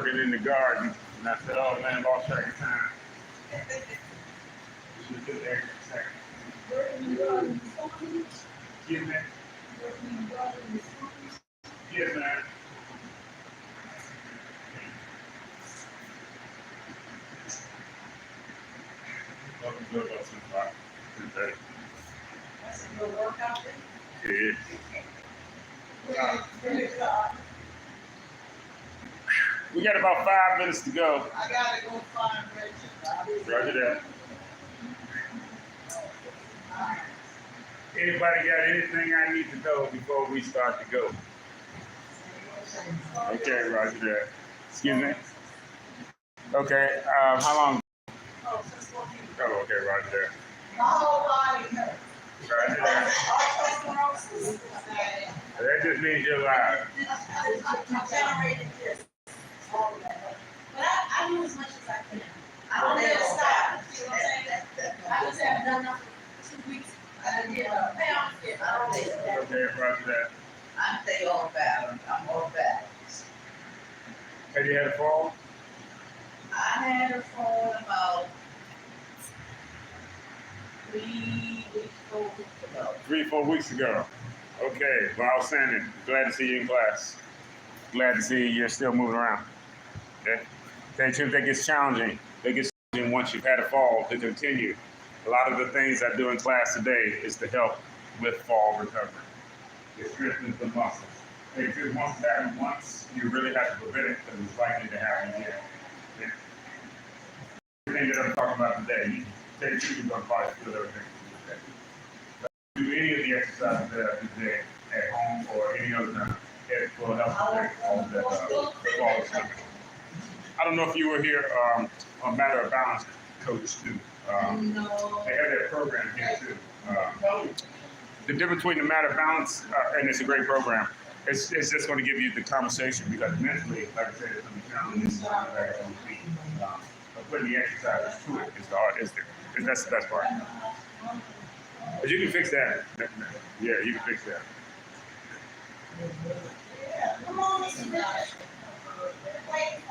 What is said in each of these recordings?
working in the garden, and I said, oh man, I lost track of time. Should do that in a second. Excuse me? Yes, ma'am. Welcome to about 2:30. That's a good workout day. Yeah. We got about 5 minutes to go. I gotta go find Rachel. Roger that. Anybody got anything I need to know before we start to go? Okay, roger that. Excuse me? Okay, how long? Oh, since 14. Oh, okay, roger that. My whole body hurts. Roger that. Osteoporosis. That just means you're alive. I generated this. All of that. But I do as much as I can. I don't never stop. You know what I'm saying? I just haven't done nothing for 2 weeks. I didn't get a pound fit. I don't take that. Okay, roger that. I stay on balance. I'm on balance. Have you had a fall? I had a fall about 3 weeks, 4 weeks ago. 3-4 weeks ago. Okay, well, outstanding. Glad to see you in class. Glad to see you're still moving around. Okay? Tell you that gets challenging. It gets challenging once you've had a fall to continue. A lot of the things I do in class today is to help with fall recovery. It strengthens the muscles. If it once happened once, you really have to prevent it because it's likely to happen again. Okay? Everything that I'm talking about today, you take two, you're going to probably feel everything today. Do any of the exercises that I do today at home or any other time, it will help protect all that fall recovery. I don't know if you were here on Matter of Balance coach too. No. They have that program here too. The difference between the Matter of Balance, and it's a great program, it's just going to give you the conversation because mentally, like I said, it's going to be challenging to back on the feet. But putting the exercises to it is the hard, that's the best part. But you can fix that. Yeah, you can fix that. Come on, Mr. Rich. Wait.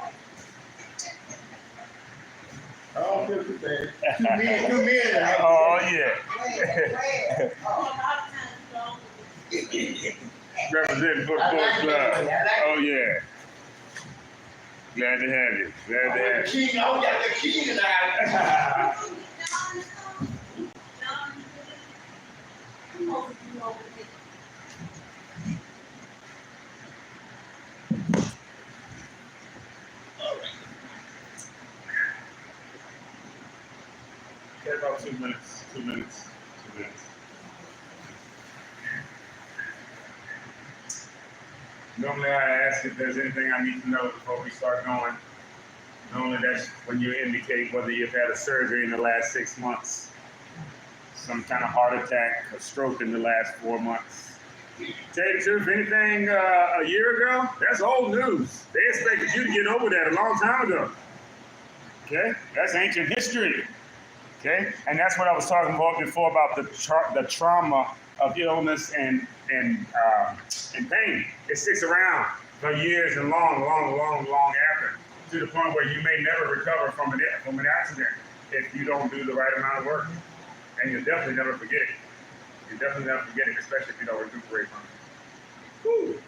Oh, 50 baby. 2 men. Oh, yeah. Representing Football Club. Oh, yeah. Glad to have you. Glad to have you. I got the key tonight. Get about 2 minutes. 2 minutes. 2 minutes. Normally I ask if there's anything I need to know before we start going. Normally that's when you indicate whether you've had a surgery in the last 6 months, some kind of heart attack, a stroke in the last 4 months. Tell you the truth, anything a year ago, that's old news. They expected you to get over that a long time ago. Okay? That's ancient history. Okay, and that's what I was talking about before about the trauma of illness and pain. It sticks around for years and long after, to the point where you may never recover from an accident if you don't do the right amount of work, and you'll definitely never forget it. You definitely never forget it, especially if you don't recuperate from it. Woo.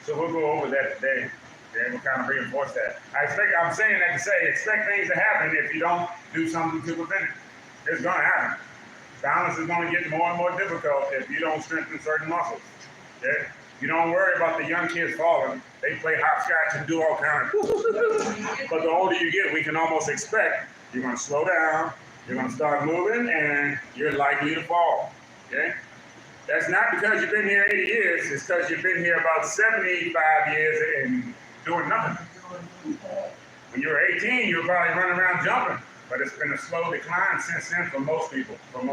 So we'll go over that today. Okay, we'll kind of reinforce that. I'm saying that to say, expect things to happen if you don't do something to prevent it. It's going to happen. Balance is going to get more and more difficult if you don't strengthen certain muscles. Okay? You don't worry about the young kids falling. They play hopscotch and do all kinds of But the older you get, we can almost expect you're going to slow down, you're going to start moving, and you're likely to fall. Okay? That's not because you've been here 80 years. It's because you've been here about 75 years and doing nothing. When you were 18, you were probably running around jumping, but it's been a slow decline since then for most people. Woo.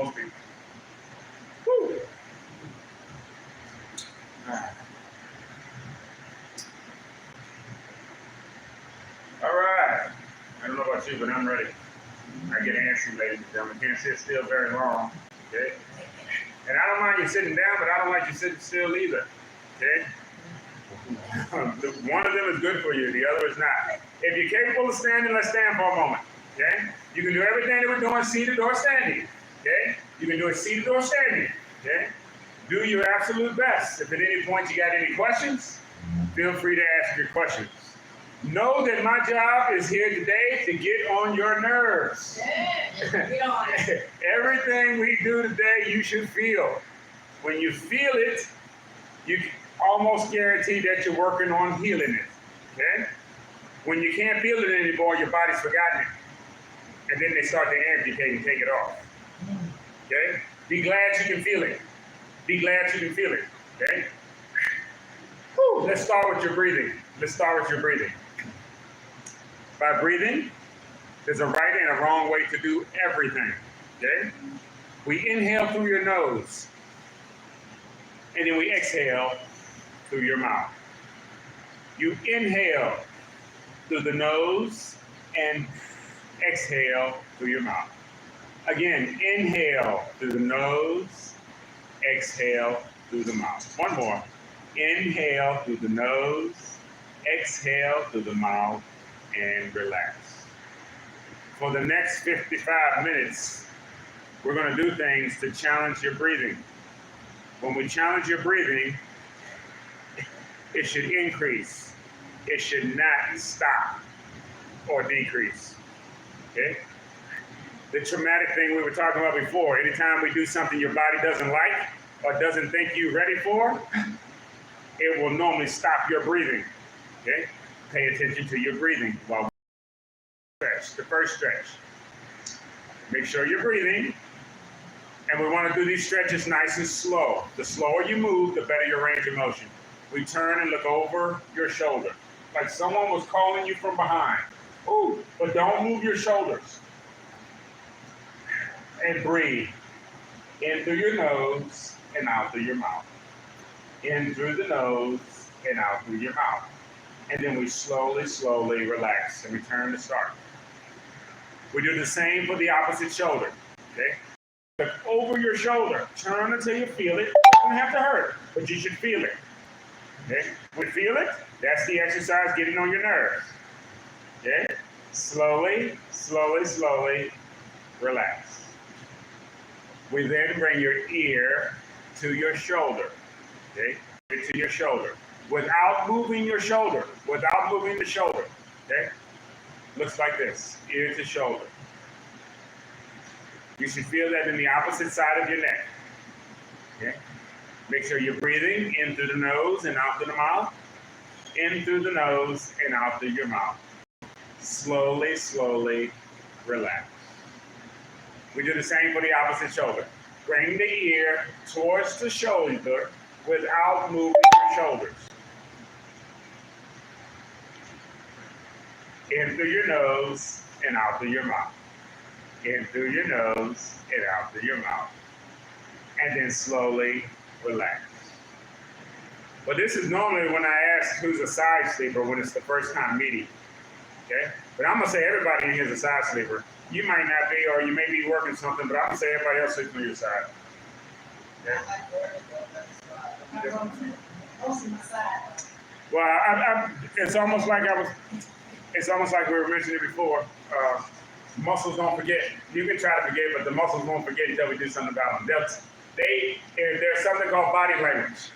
All right. I don't know about you, but I'm ready. I get antsy, ladies and gentlemen. Can't sit still very long. Okay? And I don't mind you sitting down, but I don't like you sitting still either. Okay? One of them is good for you, the other is not. If you're capable of standing, let's stand for a moment. Okay? You can do everything that we're doing seated or standing. Okay? You can do it seated or standing. Okay? Do your absolute best. If at any point you got any questions, feel free to ask your questions. Know that my job is here today to get on your nerves. Yeah, get on it. Everything we do today, you should feel. When you feel it, you can almost guarantee that you're working on healing it. Okay? When you can't feel it anymore, your body's forgotten it. And then they start to amputate and take it off. Okay? Be glad you can feel it. Be glad you can feel it. Okay? Whew. Let's start with your breathing. By breathing, there's a right and a wrong way to do everything. Okay? We inhale through your nose, and then we exhale through your mouth. You inhale through the nose and exhale through your mouth. Again, inhale through the nose, exhale through the mouth. One more. Inhale through the nose, exhale through the mouth, and relax. For the next 55 minutes, we're going to do things to challenge your breathing. When we challenge your breathing, it should increase. It should not stop or decrease. Okay? The traumatic thing we were talking about before, anytime we do something your body doesn't like or doesn't think you're ready for, it will normally stop your breathing. Okay? Pay attention to your breathing while we stretch. The first stretch. Make sure you're breathing. And we want to do these stretches nice and slow. The slower you move, the better your range of motion. We turn and look over your shoulder, like someone was calling you from behind. Ooh, but don't move your shoulders. And breathe. In through your nose and out through your mouth. In through the nose and out through your mouth. And then we slowly, slowly relax and return to start. We do the same for the opposite shoulder. Okay? Look over your shoulder. Turn until you feel it. It doesn't have to hurt, but you should feel it. Okay? When you feel it, that's the exercise getting on your nerves. Okay? Slowly, slowly, slowly relax. We then bring your ear to your shoulder. Okay? To your shoulder. Without moving your shoulder. Without moving the shoulder. Okay? Looks like this. Ear to shoulder. You should feel that in the opposite side of your neck. Okay? Make sure you're breathing in through the nose and out through the mouth. In through the nose and out through your mouth. Slowly, slowly relax. We do the same for the opposite shoulder. Bring the ear towards the shoulder without moving your shoulders. In through your nose and out through your mouth. In through your nose and out through your mouth. And then slowly relax. But this is normally when I ask who's a side sleeper when it's the first time meeting. Okay? But I'm going to say everybody in here is a side sleeper. You might not be, or you may be working something, but I'm going to say everybody else sleeps on your side. Okay? Well, it's almost like we were mentioning before. Muscles don't forget. You can try to forget, but the muscles won't forget until we do something about them. There's something called body language,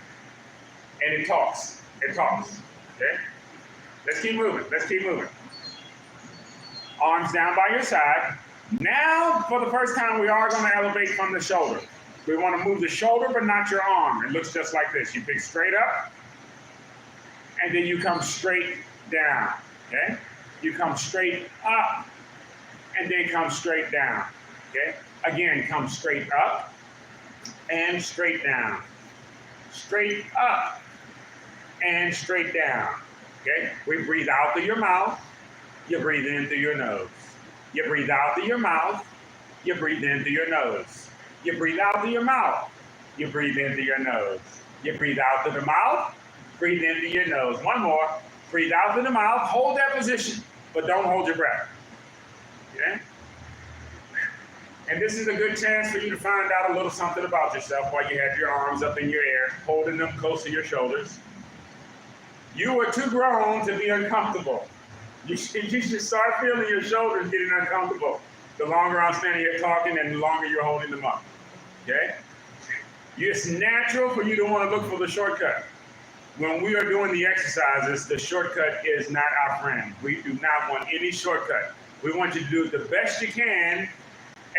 and it talks. It talks. Okay? Let's keep moving. Arms down by your side. Now, for the first time, we are going to elevate from the shoulder. We want to move the shoulder, but not your arm. It looks just like this. You pick straight up, and then you come straight down. Okay? You come straight up, and then come straight down. Okay? Again, come straight up and straight down. Straight up and straight down. Okay? We breathe out through your mouth. You breathe in through your nose. You breathe out through your mouth. You breathe in through your nose. You breathe out through your mouth. You breathe in through your nose. You breathe out through the mouth. Breathe in through your nose. One more. Breathe out through the mouth. Hold that position, but don't hold your breath. Okay? And this is a good chance for you to find out a little something about yourself while you have your arms up in your air, holding them close to your shoulders. You are too grown to be uncomfortable. You should start feeling your shoulders getting uncomfortable. The longer I'm standing here talking and the longer you're holding them up. Okay? It's natural for you to want to look for the shortcut. When we are doing the exercises, the shortcut is not our friend. We do not want any shortcut. We want you to do the best you can,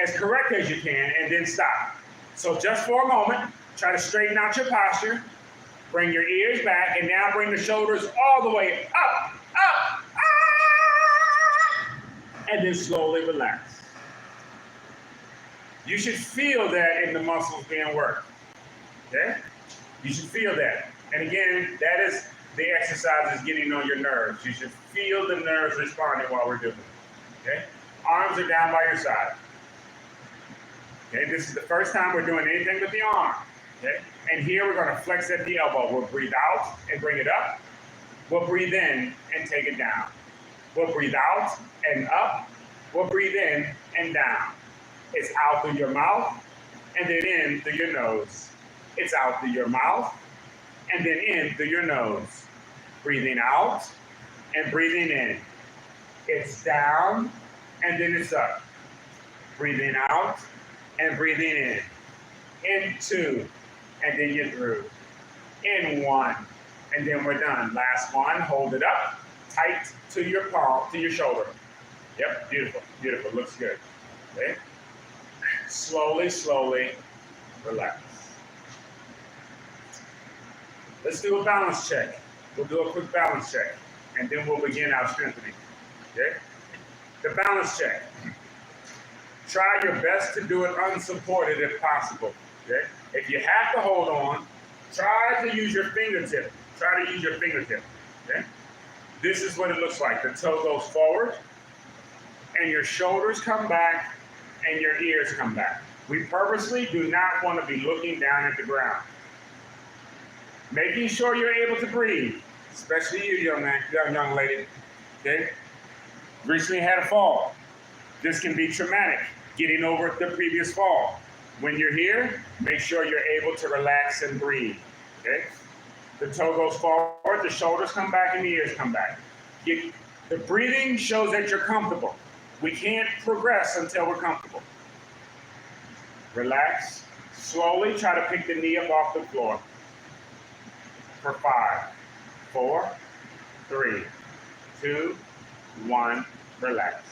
as correct as you can, and then stop. So just for a moment, try to straighten out your posture, bring your ears back, and now bring the shoulders all the way up, up, up, and then slowly relax. You should feel that in the muscles being worked, okay? You should feel that. And again, that is the exercise is getting on your nerves. You should feel the nerves responding while we're doing it, okay? Arms are down by your side. Okay, this is the first time we're doing anything with the arm, okay? And here we're gonna flex at the elbow. We'll breathe out and bring it up. We'll breathe in and take it down. We'll breathe out and up. We'll breathe in and down. It's out through your mouth and then in through your nose. It's out through your mouth and then in through your nose. Breathing out and breathing in. It's down and then it's up. Breathing out and breathing in. In two, and then you're through. In one, and then we're done. Last one, hold it up, tight to your palm, to your shoulder. Yep, beautiful, beautiful, looks good. Okay? Slowly, slowly, relax. Let's do a balance check. We'll do a quick balance check, and then we'll begin our strengthening. Okay? The balance check. Try your best to do it unsupported if possible. Okay? If you have to hold on, try to use your fingertip. Try to use your fingertip. Okay? This is what it looks like. The toe goes forward, and your shoulders come back, and your ears come back. We purposely do not want to be looking down at the ground. Making sure you're able to breathe, especially you, young lady. Okay? Recently had a fall. This can be traumatic, getting over the previous fall. When you're here, make sure you're able to relax and breathe, okay? The toe goes forward, the shoulders come back, and the ears come back. The breathing shows that you're comfortable. We can't progress until we're comfortable. Relax. Slowly try to pick the knee up off the floor. For 5, 4, 3, 2, 1, relax.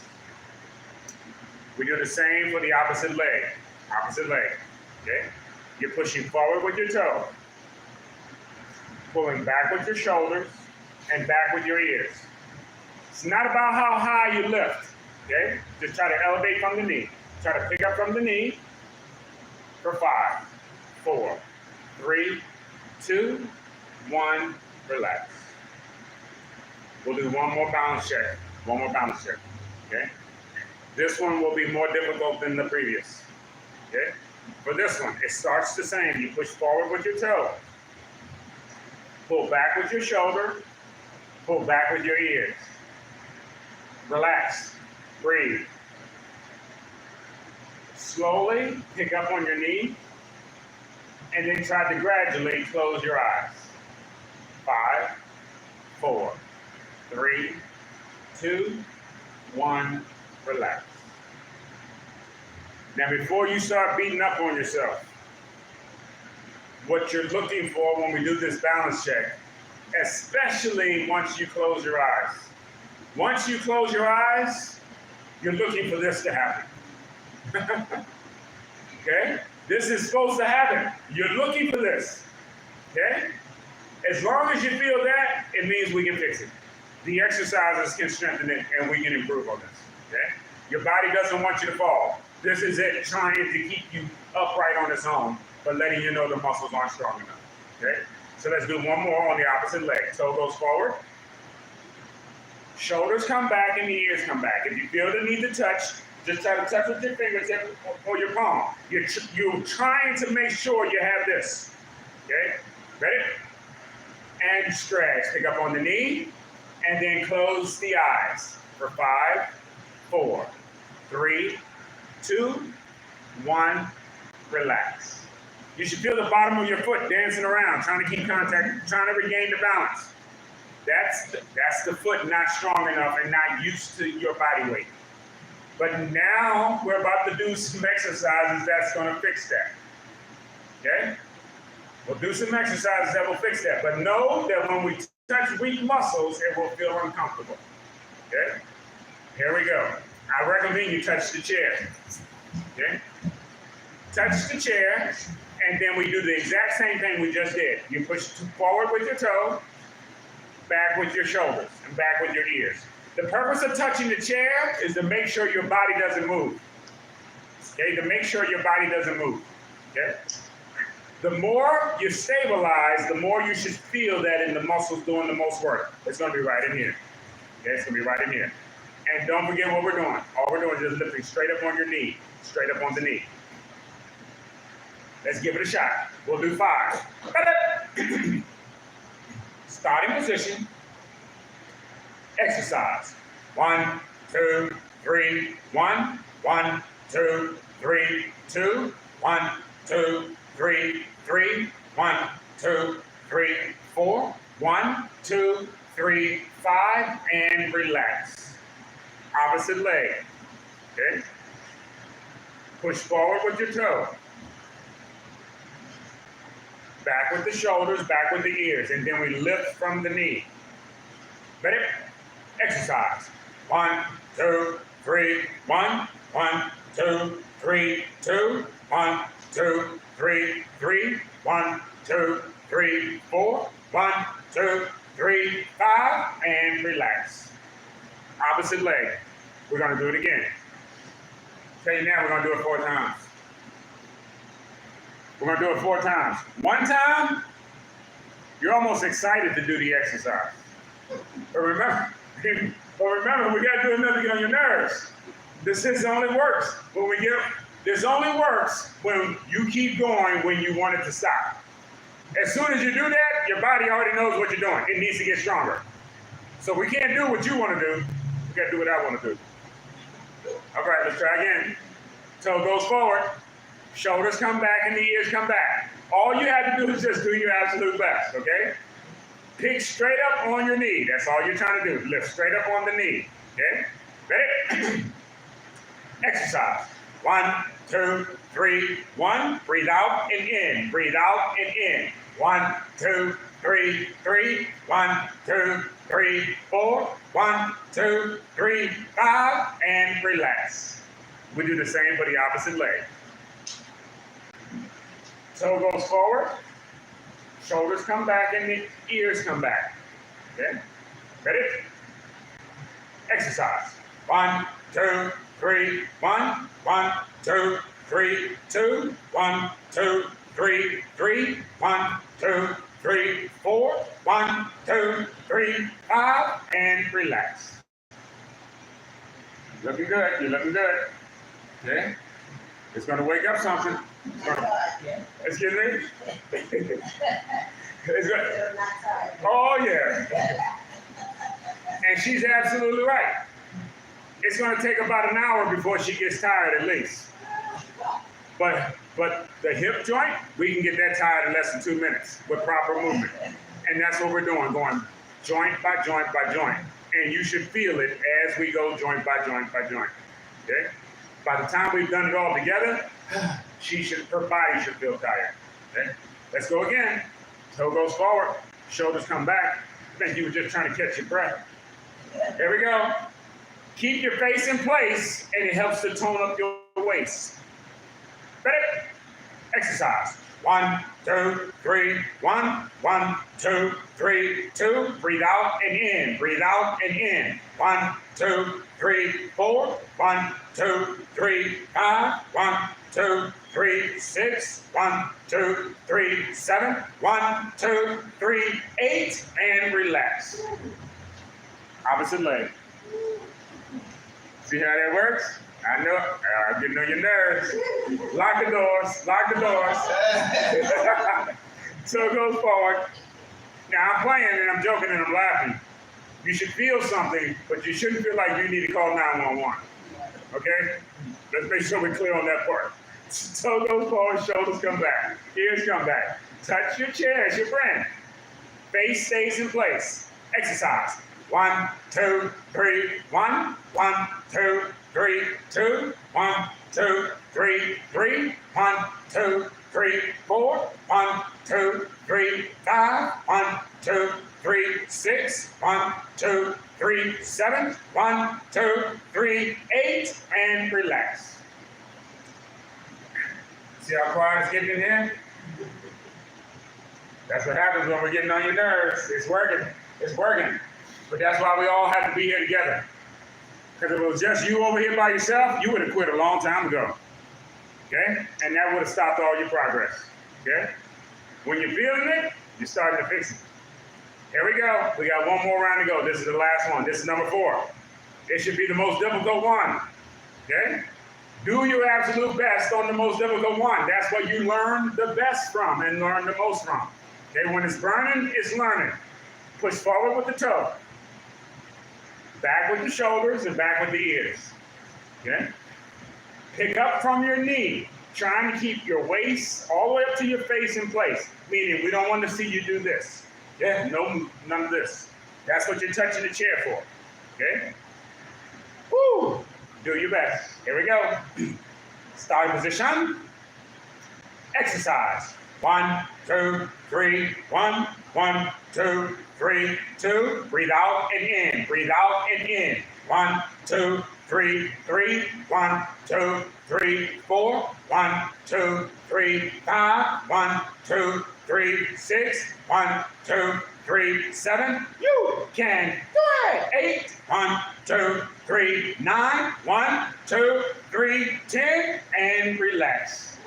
We do the same for the opposite leg. Opposite leg, okay? You're pushing forward with your toe, pulling back with your shoulders, and back with your ears. It's not about how high you lift, okay? Just try to elevate from the knee. Try to pick up from the knee for 5, 4, 3, 2, 1, relax. We'll do one more balance check. One more balance check, okay? This one will be more difficult than the previous, okay? For this one, it starts the same. You push forward with your toe. Pull back with your shoulder. Pull back with your ears. Relax. Breathe. Slowly pick up on your knee, and then try to gradually close your eyes. 5, 4, 3, 2, 1, relax. Now, before you start beating up on yourself, what you're looking for when we do this balance check, especially once you close your eyes. Once you close your eyes, you're looking for this to happen. Okay? This is supposed to happen. You're looking for this. Okay? As long as you feel that, it means we can fix it. The exercises can strengthen it, and we can improve on this. Okay? Your body doesn't want you to fall. This is it trying to keep you upright on its own, but letting you know the muscles aren't strong enough. Okay? So let's do one more on the opposite leg. Toe goes forward. Shoulders come back and the ears come back. If you feel the need to touch, just try to touch with your fingertip or your palm. You're trying to make sure you have this. Okay? Ready? And stretch. Pick up on the knee and then close the eyes for 5, 4, 3, 2, 1, relax. You should feel the bottom of your foot dancing around, trying to keep contact, trying to regain the balance. That's the foot not strong enough and not used to your body weight. But now we're about to do some exercises that's going to fix that. Okay? We'll do some exercises that will fix that. But know that when we touch weak muscles, it will feel uncomfortable. Okay? Here we go. I recommend you touch the chair. Okay? Touch the chair, and then we do the exact same thing we just did. You push forward with your toe, back with your shoulders, and back with your ears. The purpose of touching the chair is to make sure your body doesn't move. Okay, to make sure your body doesn't move. Okay? The more you stabilize, the more you should feel that in the muscles doing the most work. It's going to be right in here. Okay, it's going to be right in here. And don't forget what we're doing. All we're doing is just lifting straight up on your knee, straight up on the knee. Let's give it a shot. We'll do 5. Starting position. Exercise. 1, 2, 3, 1, 1, 2, 3, 2, 1, 2, 3, 3, 1, 2, 3, 4, 1, 2, 3, 5, and relax. Opposite leg. Okay? Push forward with your toe. Back with the shoulders, back with the ears, and then we lift from the knee. Ready? Exercise. 1, 2, 3, 1, 1, 2, 3, 2, 1, 2, 3, 3, 1, 2, 3, 4, 1, 2, 3, 5, and relax. Opposite leg. We're going to do it again. Tell you now, we're going to do it 4 times. We're going to do it 4 times. 1 time, you're almost excited to do the exercise. But remember, we got to do enough to get on your nerves. This only works this only works when you keep going when you want it to stop. As soon as you do that, your body already knows what you're doing. It needs to get stronger. So we can't do what you want to do. We got to do what I want to do. All right, let's try again. Toe goes forward. Shoulders come back and the ears come back. All you have to do is just do your absolute best, okay? Pick straight up on your knee. That's all you're trying to do. Lift straight up on the knee, okay? Ready? Exercise. 1, 2, 3, 1. Breathe out and in. Breathe out and in. 1, 2, 3, 3. 1, 2, 3, 4. 1, 2, 3, 5. And relax. We do the same for the opposite leg. Toe goes forward. Shoulders come back and the ears come back. Okay? Ready? Exercise. 1, 2, 3, 1. 1, 2, 3, 2. 1, 2, 3, 3. 1, 2, 3, 4. 1, 2, 3, 5. And relax. Looking good. You're looking good. Okay? It's going to wake up something. Excuse me? It's good. Oh, yeah. And she's absolutely right. It's going to take about an hour before she gets tired at least. But the hip joint, we can get that tired in less than 2 minutes with proper movement. And that's what we're doing, going joint by joint by joint. And you should feel it as we go joint by joint by joint. Okay? By the time we've done it all together, her body should feel tired. Okay? Let's go again. Toe goes forward, shoulders come back. I think you were just trying to catch your breath. Here we go. Keep your face in place, and it helps to tone up your waist. Ready? Exercise. 1, 2, 3, 1. 1, 2, 3, 2. Breathe out and in. Breathe out and in. 1, 2, 3, 4. 1, 2, 3, 5. 1, 2, 3, 6. 1, 2, 3, 7. 1, 2, 3, 8. And relax. Opposite leg. See how that works? I know, I'm getting on your nerves. Lock the doors, lock the doors. So it goes forward. Now I'm playing and I'm joking and I'm laughing. You should feel something, but you shouldn't feel like you need to call 911. Okay? Let's make sure we're clear on that part. Toe goes forward, shoulders come back, ears come back. Touch your chair, it's your friend. Face stays in place. Exercise. 1, 2, 3, 1, 1, 2, 3, 2, 1, 2, 3, 3, 1, 2, 3, 4, 1, 2, 3, 5, 1, 2, 3, 6, 1, 2, 3, 7, 1, 2, 3, 8, and relax. See how quiet it's getting in here? That's what happens when we're getting on your nerves. It's working. It's working. But that's why we all have to be here together. Because if it was just you over here by yourself, you would have quit a long time ago. Okay? And that would have stopped all your progress. Okay? When you're feeling it, you're starting to fix it. Here we go. We got one more round to go. This is the last one. This is number 4. It should be the most difficult one. Okay? Do your absolute best on the most difficult one. That's what you learn the best from and learn the most from. Okay? When it's burning, it's learning. Push forward with the toe. Back with the shoulders and back with the ears. Okay? Pick up from your knee, trying to keep your waist all the way up to your face in place. Meaning we don't want to see you do this. Yeah, no, none of this. That's what you're touching the chair for. Okay? Woo! Do your best. Here we go. Starting position. Exercise. 1, 2, 3, 1, 1, 2, 3, 2. Breathe out and in. Breathe out and in. 1, 2, 3, 3, 1, 2, 3, 4, 1, 2, 3, 5, 1, 2, 3, 6, 1, 2, 3, 7. You can do it. 8, 1, 2, 3, 9, 1, 2, 3, 10, and relax.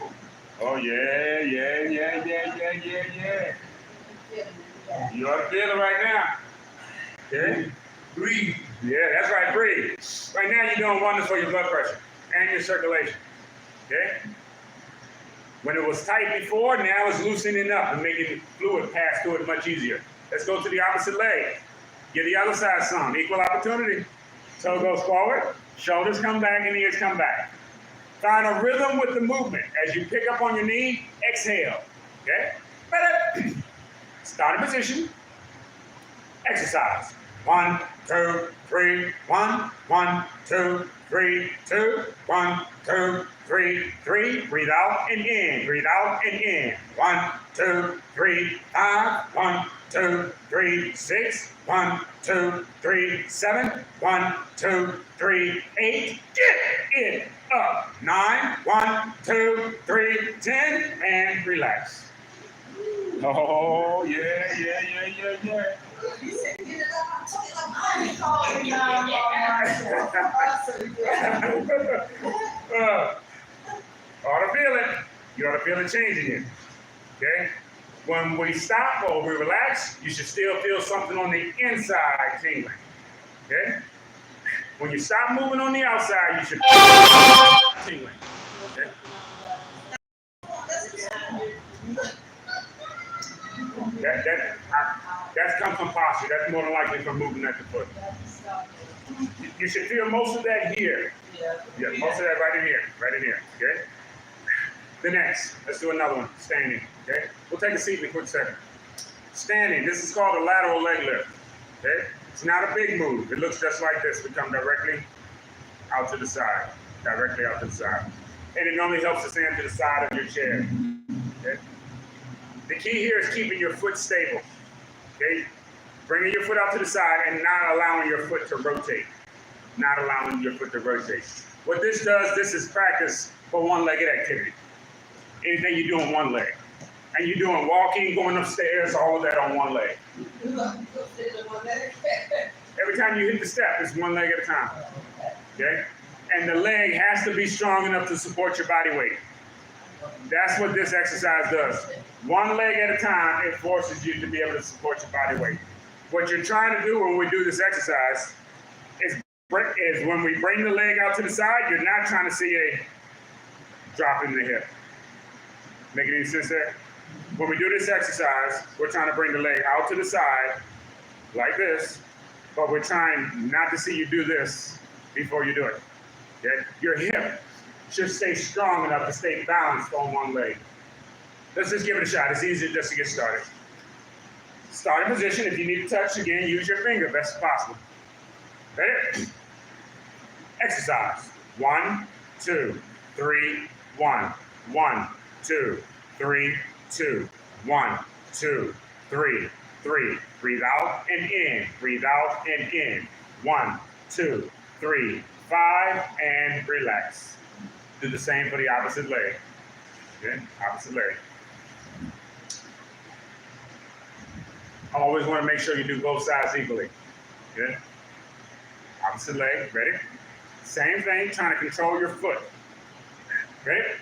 Oh yeah, yeah, yeah, yeah, yeah, yeah, yeah. You ought to feel it right now. Okay? Breathe. Yeah, that's right, breathe. Right now you're doing wonders for your blood pressure and your circulation. Okay? When it was tight before, now it's loosening up and making the fluid pass through it much easier. Let's go to the opposite leg. Get the other side some. Equal opportunity. Toe goes forward, shoulders come back, and ears come back. Find a rhythm with the movement. As you pick up on your knee, exhale. Okay? Start in position. Exercise. 1, 2, 3, 1, 1, 2, 3, 2, 1, 2, 3, 3. Breathe out and in. Breathe out and in. 1, 2, 3, 5. 1, 2, 3, 6. 1, 2, 3, 7. 1, 2, 3, 8. Get it up. 9. 1, 2, 3, 10, and relax. Oh yeah, yeah, yeah, yeah, yeah. You said get it up. I'm calling you now. Ought to feel it. You ought to feel it changing you. Okay? When we stop or we relax, you should still feel something on the inside tingling. Okay? When you stop moving on the outside, you should feel tingling. Okay? That's come from posture. That's more than likely from moving at the foot. You should feel most of that here. Yeah, most of that right in here. Right in here. Okay? The next, let's do another one. Standing. Okay? We'll take a seat in a quick second. Standing. This is called a lateral leg lift. Okay? It's not a big move. It looks just like this. We come directly out to the side. Directly out to the side. And it only helps to stand to the side of your chair. Okay? The key here is keeping your foot stable. Okay? Bringing your foot out to the side and not allowing your foot to rotate. Not allowing your foot to rotate. What this does, this is practice for one-legged activity. Anything you do on one leg. And you're doing walking, going upstairs, all of that on one leg. Every time you hit the step, it's one leg at a time. Okay? And the leg has to be strong enough to support your body weight. That's what this exercise does. One leg at a time, it forces you to be able to support your body weight. What you're trying to do when we do this exercise is when we bring the leg out to the side, you're not trying to see a drop in the hip. Making any sense there? When we do this exercise, we're trying to bring the leg out to the side, like this, but we're trying not to see you do this before you do it. Okay? Your hip should stay strong enough to stay balanced on one leg. Let's just give it a shot. It's easier just to get started. Starting position, if you need to touch again, use your finger best as possible. Ready? Exercise. 1, 2, 3, 1. 1, 2, 3, 2. 1, 2, 3, 3. Breathe out and in. Breathe out and in. 1, 2, 3, 5, and relax. Do the same for the opposite leg. Okay, opposite leg. Always want to make sure you do both sides equally. Good. Opposite leg. Ready? Same thing, trying to control your foot. Ready?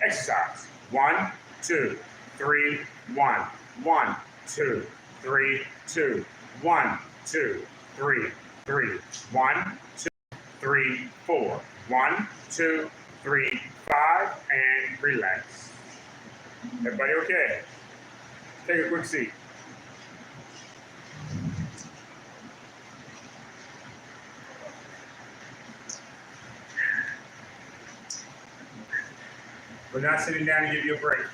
Exercise. 1, 2, 3, 1. 1, 2, 3, 2. 1, 2, 3, 3. 1, 2, 3, 4. 1, 2, 3, 5, and relax. Everybody okay? Take a quick seat. We're not sitting down to give you a break.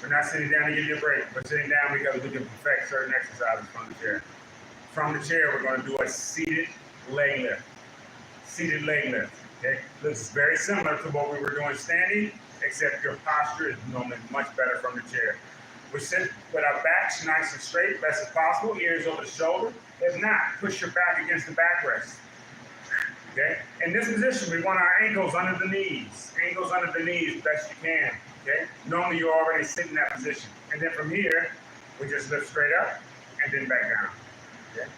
We're not sitting down to give you a break. We're sitting down because we can perfect certain exercises from the chair. From the chair, we're going to do a seated leg lift. Seated leg lift. Okay? This is very similar to what we were doing standing, except your posture is normally much better from the chair. We sit with our backs nice and straight, best as possible, ears over the shoulder. If not, push your back against the backrest. Okay? In this position, we want our ankles under the knees. Ankles under the knees best you can. Okay? Normally, you're already sitting in that position. And then from here, we just lift straight up and then back down. Okay?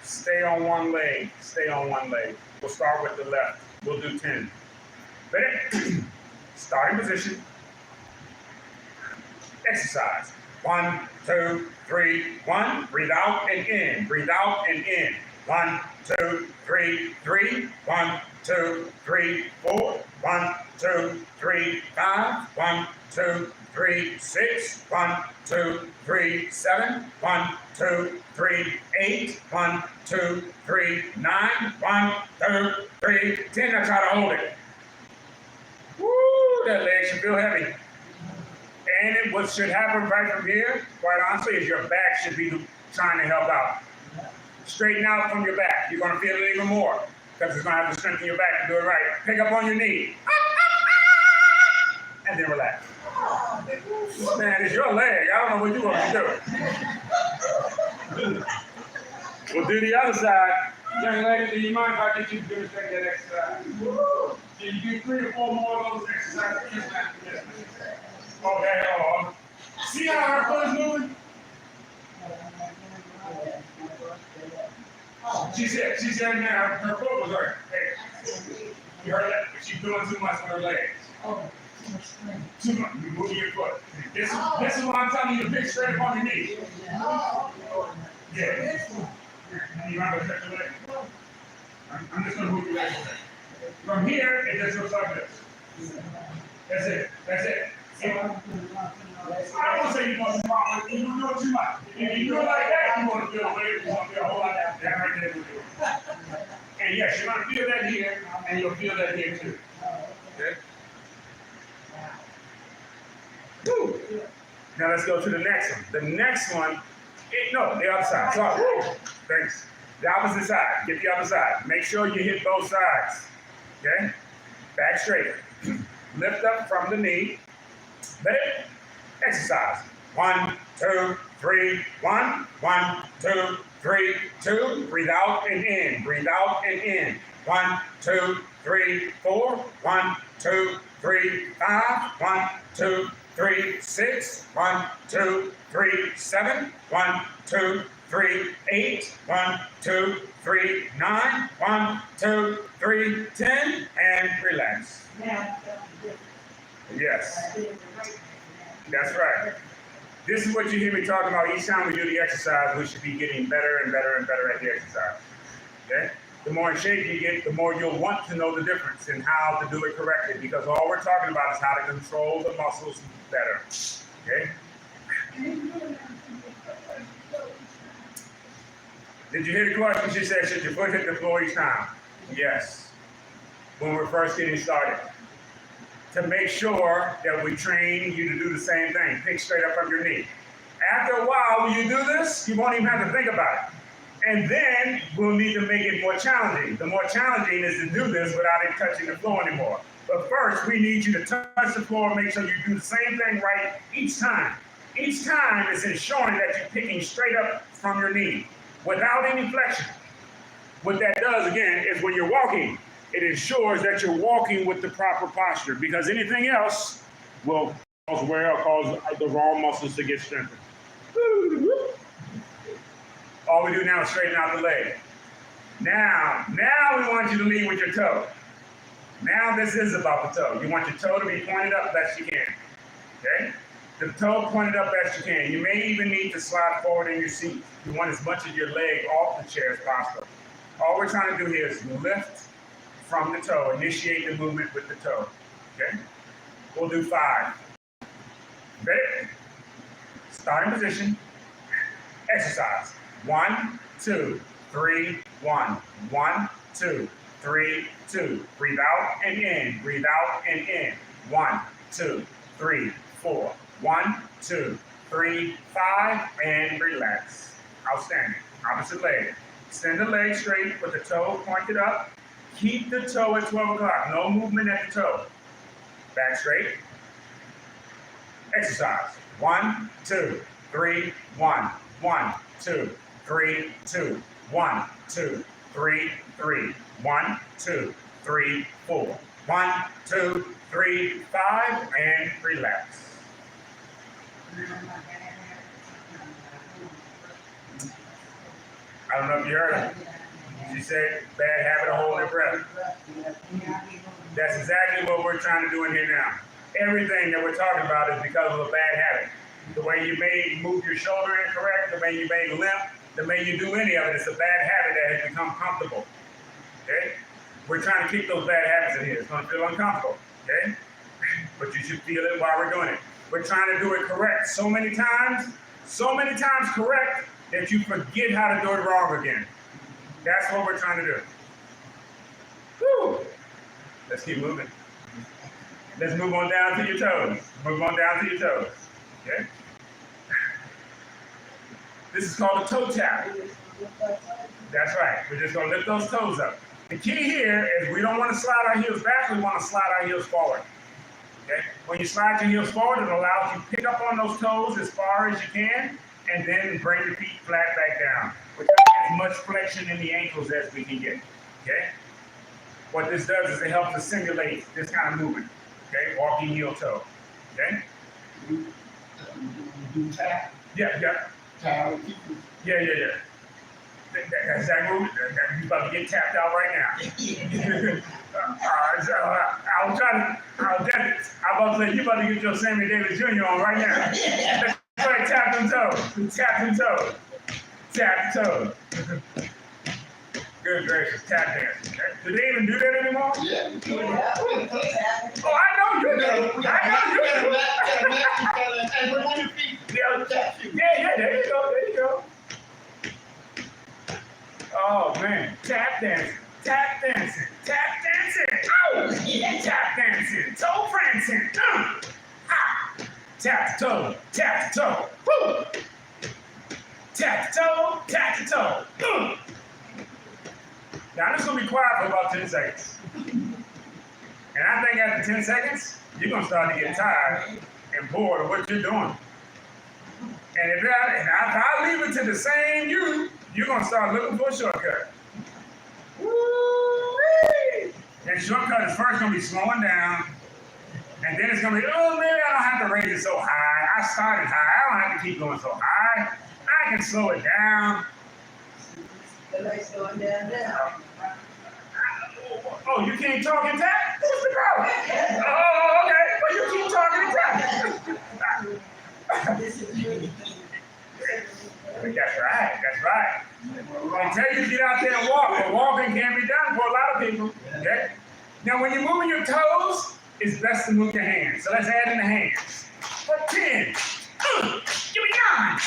Stay on one leg. Stay on one leg. We'll start with the left. We'll do 10. Ready? Starting position. Exercise. 1, 2, 3, 1. Breathe out and in. Breathe out and in. 1, 2, 3, 3. 1, 2, 3, 4. 1, 2, 3, 5. 1, 2, 3, 6. 1, 2, 3, 7. 1, 2, 3, 8. 1, 2, 3, 9. 1, 2, 3, 10. Now try to hold it. Woo! That leg should feel heavy. And what should happen right from here, quite honestly, is your back should be trying to help out. Straighten out from your back. You're going to feel it even more because it's going to have to strengthen your back to do it right. Pick up on your knee. And then relax. Man, it's your leg. I don't know what you're going to do. We'll do the other side. Young lady, do you mind if I get you to demonstrate that exercise? Can you do 3 or 4 more of those exercises? Okay, hold on. See how her foot is moving? She said now her foot was hurt. Hey, you heard that? She's doing too much with her legs. Too much. You're moving your foot. This is what I'm telling you to pick straight up on your knee. Yeah. You want to touch your leg? I'm just going to move your leg. From here, it just looks like this. That's it. That's it. I don't want to say you're going to do it. You're doing too much. If you do it like that, you want to feel weight. You want to feel a whole lot of that right there. And yes, you're going to feel that here, and you'll feel that here too. Okay? Woo. Now let's go to the next one. The next one, the other side. Sorry. Woo. Thanks. The opposite side. Get the other side. Make sure you hit both sides. Okay? Back straight. Lift up from the knee. Ready? Exercise. 1, 2, 3, 1. 1, 2, 3, 2. Breathe out and in. Breathe out and in. 1, 2, 3, 4. 1, 2, 3, 5. 1, 2, 3, 6. 1, 2, 3, 7. 1, 2, 3, 8. 1, 2, 3, 9. 1, 2, 3, 10. And relax. Yes. That's right. This is what you hear me talking about. Each time we do the exercise, we should be getting better and better and better at the exercise. Okay? The more in shape you get, the more you'll want to know the difference in how to do it correctly, because all we're talking about is how to control the muscles better. Okay? Did you hear the question? She said, should your foot hit the floor each time? Yes. When we're first getting started. To make sure that we train you to do the same thing. Pick straight up from your knee. After a while, when you do this, you won't even have to think about it. And then we'll need to make it more challenging. The more challenging is to do this without it touching the floor anymore. But first, we need you to touch the floor, make sure you do the same thing right each time. Each time is ensuring that you're picking straight up from your knee without any flexion. What that does, again, is when you're walking, it ensures that you're walking with the proper posture, because anything else will cause wear or cause the wrong muscles to get strengthened. All we do now is straighten out the leg. Now we want you to lead with your toe. Now this is about the toe. You want your toe to be pointed up best you can, okay? The toe pointed up best you can. You may even need to slide forward in your seat. You want as much of your leg off the chair as possible. All we're trying to do here is lift from the toe, initiate the movement with the toe, okay? We'll do 5. Ready? Starting position, exercise. 1, 2, 3, 1. 1, 2, 3, 2. Breathe out and in. Breathe out and in. 1, 2, 3, 4. 1, 2, 3, 5, and relax. Outstanding. Opposite leg. Extend the leg straight with the toe pointed up. Keep the toe at 12 o'clock. No movement at the toe. Back straight. Exercise. 1, 2, 3, 1. 1, 2, 3, 2. 1, 2, 3, 3. 1, 2, 3, 4. 1, 2, 3, 5, and relax. I don't know if you heard her. She said, bad habit of holding her breath. That's exactly what we're trying to do in here now. Everything that we're talking about is because of a bad habit. The way you may move your shoulder incorrect, the way you may limp, the way you do any of it, it's a bad habit that has become comfortable. Okay? We're trying to keep those bad habits in here. It's going to feel uncomfortable. Okay? But you should feel it while we're doing it. We're trying to do it correct so many times correct, that you forget how to do it wrong again. That's what we're trying to do. Whew. Let's keep moving. Let's move on down to your toes. Move on down to your toes. Okay? This is called a toe tap. That's right. We're just going to lift those toes up. The key here is we don't want to slide our heels back. We want to slide our heels forward. Okay? When you slide your heels forward, it allows you to pick up on those toes as far as you can, and then bring your feet flat back down. We're trying to get as much flexion in the ankles as we can get. Okay? What this does is it helps to simulate this kind of movement. Okay? Walking heel toe. Okay? Do tap. Yeah. Tap. Yeah. That's that movement. You're about to get tapped out right now. I'm about to say, you're about to get your Sammy Davis Jr. on right now. That's right, tap them toes. Tap them toes. Tap the toes. Good gracious, tap dance. Do they even do that anymore? Yeah. Oh, I know you do. Yeah, there you go. Oh man, tap dancing. Oh, tap dancing, toe prancing. Tap the toe. Woo. Tap the toe. Now I'm just gonna be quiet for about 10 seconds. And I think after 10 seconds, you're gonna start to get tired and bored of what you're doing. And if I leave it to the same you're gonna start looking for a shortcut. Woo-wee! And shortcut is first gonna be slowing down, and then it's gonna be, oh, maybe I don't have to raise it so high. I started high. I don't have to keep going so high. I can slow it down. The leg's going down now. Oh, you can't talk and tap? What's the problem? Oh, okay. Well, you keep talking and tap. This is really. That's right. Until you get out there and walk, but walking can be done for a lot of people. Okay? Now, when you're moving your toes, it's best to move your hands. So let's add in the hands. For 10. Give me 9.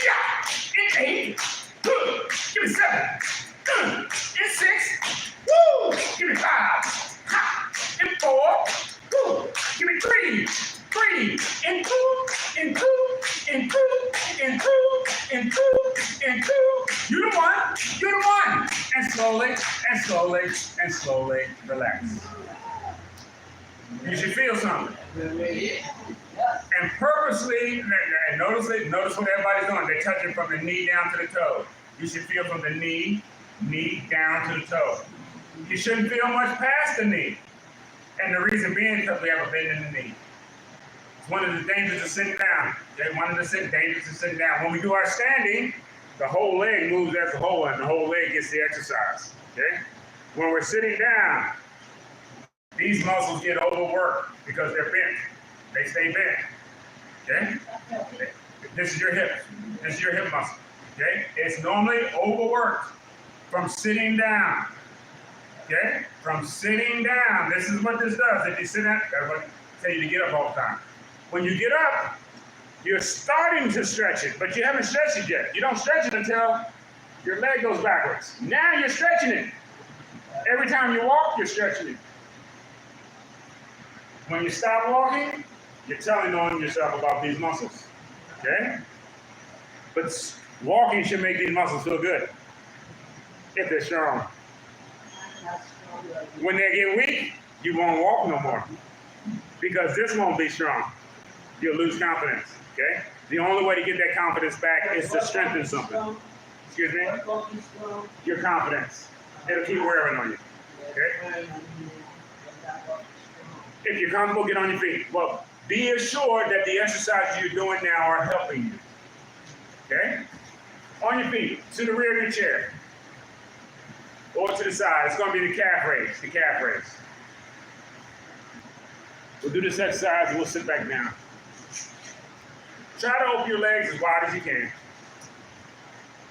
Yeah. In 8. Give me 7. In 6. Woo. Give me 5. Ha. In 4. Woo. Give me 3. In 2. In 2. In 2. In 2. slowly, and slowly, and slowly relax. You should feel something. And purposely, and notice what everybody's doing. They're touching from the knee down to the toe. You should feel from the knee down to the toe. You shouldn't feel much past the knee. And the reason being because we have a bend in the knee. It's one of the dangers of sitting down. One of the dangers of sitting down. When we do our standing, the whole leg moves as a whole, and the whole leg gets the exercise. Okay? When we're sitting down, these muscles get overworked because they're bent. They stay bent. Okay? This is your hip. This is your hip muscle. Okay? It's normally overworked from sitting down. Okay? From sitting down. This is what this does. If you sit down, that's what I tell you to get up all the time. When you get up, you're starting to stretch it, but you haven't stretched it yet. You don't stretch it until your leg goes backwards. Now you're stretching it. Every time you walk, you're stretching it. When you stop walking, you're telling on yourself about these muscles. Okay? But walking should make these muscles feel good if they're strong. When they get weak, you won't walk no more because this won't be strong. You'll lose confidence. Okay? The only way to get that confidence back is to strengthen something. Excuse me? Your confidence. It'll keep wearing on you. Okay? If you're comfortable, get on your feet. Well, be assured that the exercises you're doing now are helping you. Okay? On your feet, to the rear of your chair. Or to the side. It's going to be the calf raise. The calf raise. We'll do this exercise and we'll sit back down. Try to open your legs as wide as you can.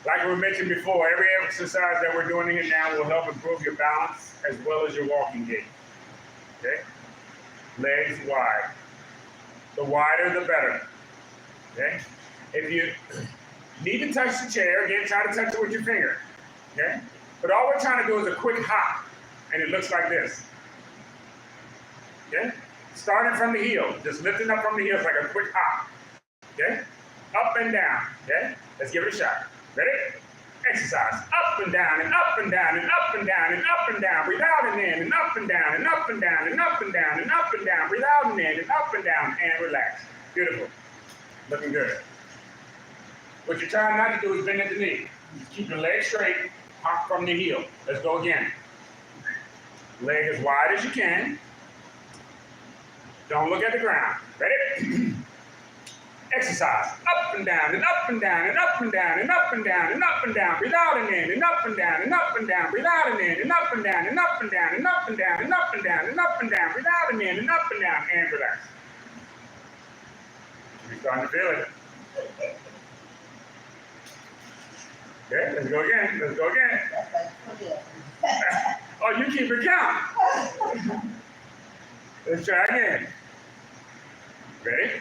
Like we mentioned before, every exercise that we're doing here now will help improve your balance as well as your walking gait. Okay? Legs wide. The wider, the better. Okay? If you need to touch the chair, again, try to touch it with your finger. Okay? But all we're trying to do is a quick hop, and it looks like this. Okay? Starting from the heel, just lifting up from the heels like a quick hop. Okay? Up and down. Okay? Let's give it a shot. Ready? Exercise. Up and down and up and down and up and down and up and down. Breathe out and in and up and down and up and down and up and down and up and down. Breathe out and in and up and down and relax. Beautiful. Looking good. What you're trying not to do is bend at the knee. Just keep your legs straight. Hop from the heel. Let's go again. Leg as wide as you can. Don't look at the ground. Ready? Exercise. Up and down and up and down and up and down and up and down and up and down. Breathe out and in and up and down and up and down. Breathe out and in and up and down and up and down and up and down and up and down and up and down. Breathe out and in and up and down and relax. You're starting to feel it. Okay, let's go again. Let's go again. Oh, you keep it count. Let's try again. Ready?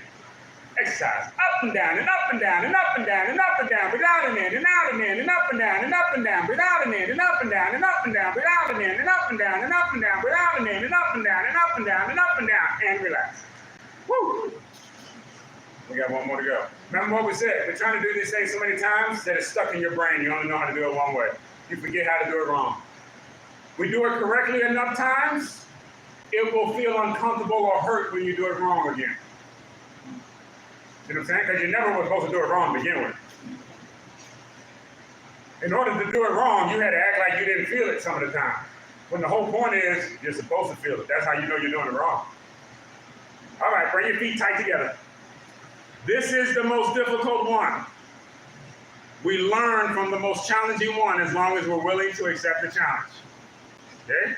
Exercise. Up and down and up and down and up and down and up and down. Breathe out and in and out and in and up and down and up and down. Breathe out and in and up and down and up and down. Breathe out and in and up and down and up and down. Breathe out and in and up and down and up and down and up and down and relax. Woo! We got one more to go. Remember what we said? We're trying to do this thing so many times that it's stuck in your brain. You only know how to do it one way. You forget how to do it wrong. We do it correctly enough times, it will feel uncomfortable or hurt when you do it wrong again. You know what I'm saying? Because you never were supposed to do it wrong to begin with. In order to do it wrong, you had to act like you didn't feel it some of the time. When the whole point is, you're supposed to feel it. That's how you know you're doing it wrong. All right, bring your feet tight together. This is the most difficult one. We learn from the most challenging one as long as we're willing to accept the challenge. Okay?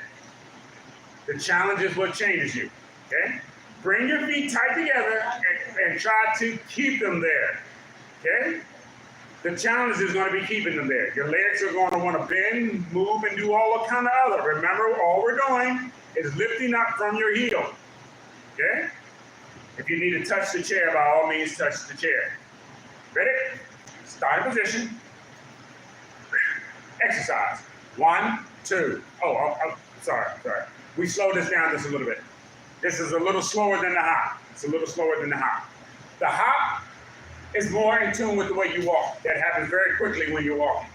The challenge is what changes you. Okay? Bring your feet tight together and try to keep them there. Okay? The challenge is going to be keeping them there. Your legs are going to want to bend, move, and do all the kind of other. Remember, all we're doing is lifting up from your heel. Okay? If you need to touch the chair, by all means, touch the chair. Ready? Starting position. Exercise. 1, 2. Oh, sorry. We slowed this down just a little bit. This is a little slower than the hop. It's a little slower than the hop. The hop is more in tune with the way you walk. That happens very quickly when you're walking.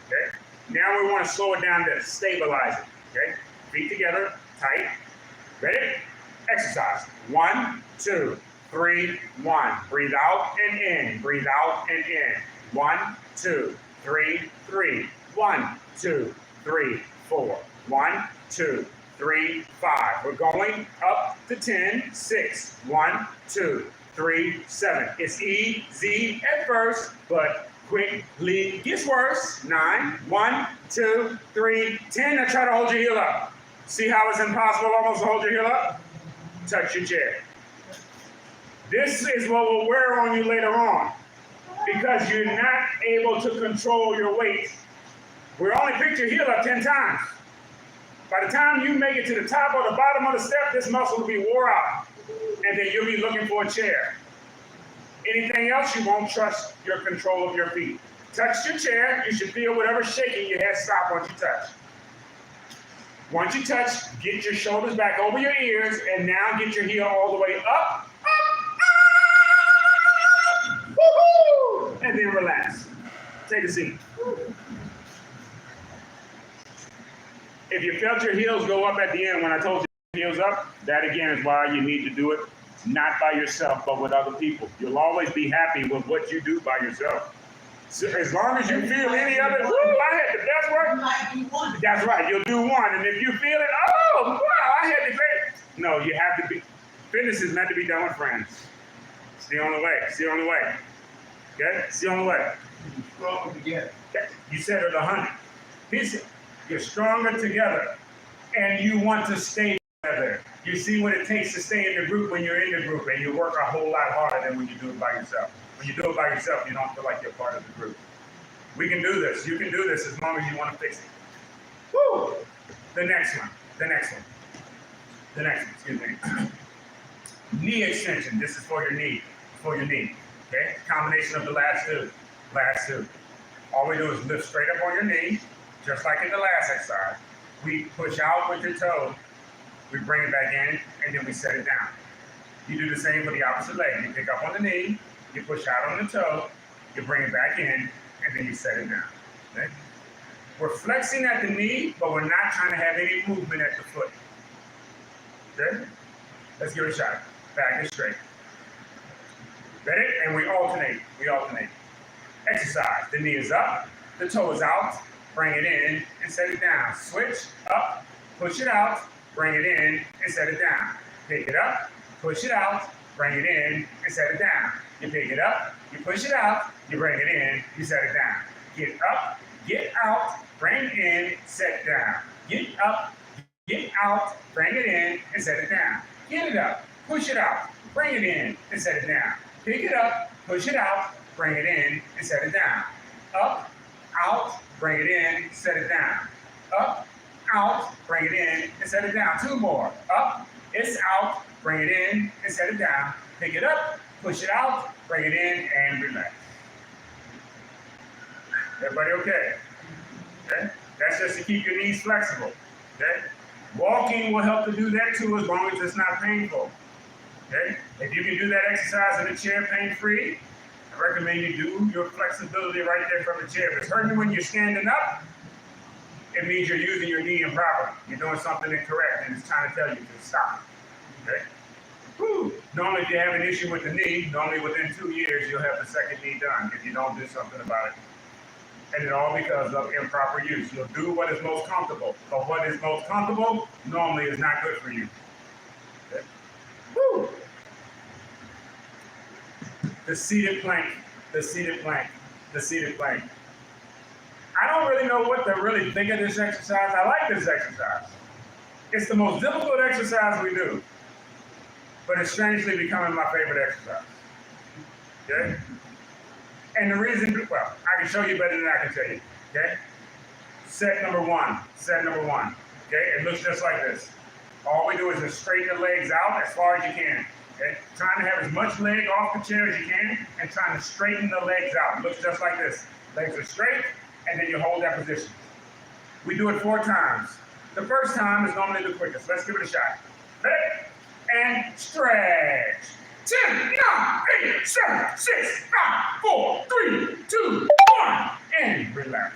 Okay? Now we want to slow it down to stabilize it. Okay? Feet together, tight. Ready? Exercise. 1, 2, 3, 1. Breathe out and in. Breathe out and in. 1, 2, 3, 3. 1, 2, 3, 4. 1, 2, 3, 5. We're going up to 10. 6. 1, 2, 3, 7. It's easy at first, but quickly gets worse. 9. 1, 2, 3, 10. Now try to hold your heel up. See how it's impossible almost to hold your heel up? Touch your chair. This is what will wear on you later on because you're not able to control your weight. We'll only pick your heel up 10 times. By the time you make it to the top or the bottom of the step, this muscle will be wore out. And then you'll be looking for a chair. Anything else, you won't trust your control of your feet. Touch your chair. You should feel whatever shaking your head stop once you touch. Once you touch, get your shoulders back over your ears, and now get your heel all the way up, woo-hoo, and then relax. Take a seat. If you felt your heels go up at the end when I told you heels up, that again is why you need to do it, not by yourself, but with other people. You'll always be happy with what you do by yourself. So as long as you feel any other, woo, I had the best work. That's right, you'll do one. And if you feel it, oh, wow, I had the great. No, you have to be, fitness is meant to be done with friends. Stay on the way, stay on the way. Okay, stay on the way. Strong together. Okay. You said it 100. You're stronger together. And you want to stay together. You see what it takes to stay in the group when you're in the group, and you work a whole lot harder than when you do it by yourself. When you do it by yourself, you don't feel like you're part of the group. We can do this. You can do this as long as you want to fix it. Woo! The next one. The next one. The next one. Excuse me. Knee extension. This is for your knee. For your knee. Okay? Combination of the last two. Last two. All we do is lift straight up on your knee, just like in the last exercise. We push out with your toe. We bring it back in, and then we set it down. You do the same for the opposite leg. You pick up on the knee. You push out on the toe, you bring it back in, and then you set it down. Okay? We're flexing at the knee, but we're not trying to have any movement at the foot. Okay? Let's give it a shot. Back and straight. Ready? And we alternate. We alternate. Exercise. The knee is up, the toe is out, bring it in, and set it down. Switch, up, push it out, bring it in, and set it down. Pick it up, push it out, bring it in, and set it down. You pick it up, you push it out, you bring it in, you set it down. Get up, get out, bring it in, set down. Get up, get out, bring it in, and set it down. Get it up, push it out, bring it in, and set it down. Pick it up, push it out, bring it in, and set it down. Up, out, bring it in, set it down. Up, out, bring it in, and set it down. Two more. Up, it's out, bring it in, and set it down. Pick it up, push it out, bring it in, and relax. Everybody okay? Okay? That's just to keep your knees flexible. Okay? Walking will help to do that too, as long as it's not painful. Okay? If you can do that exercise in a chair pain-free, I recommend you do your flexibility right there from the chair. If it's hurting when you're standing up, it means you're using your knee improperly. You're doing something incorrect, and it's trying to tell you to stop. Okay? Whew. Normally, if you have an issue with the knee, normally within 2 years, you'll have the second knee done if you don't do something about it. And it all because of improper use. You'll do what is most comfortable, but what is most comfortable normally is not good for you. Okay. Whew. The seated plank, the seated plank, the seated plank. I don't really know what to really think of this exercise. I like this exercise. It's the most difficult exercise we do, but it's strangely becoming my favorite exercise. Okay? And the reason, well, I can show you better than I can tell you. Okay? Set number one. Set number one. Okay? It looks just like this. All we do is just straighten the legs out as far as you can. Okay? Trying to have as much leg off the chair as you can and trying to straighten the legs out. It looks just like this. Legs are straight, and then you hold that position. We do it 4 times. The first time is normally the quickest. Let's give it a shot. Ready? And stretch. 10, 9, 8, 7, 6, 5, 4, 3, 2, 1, and relax.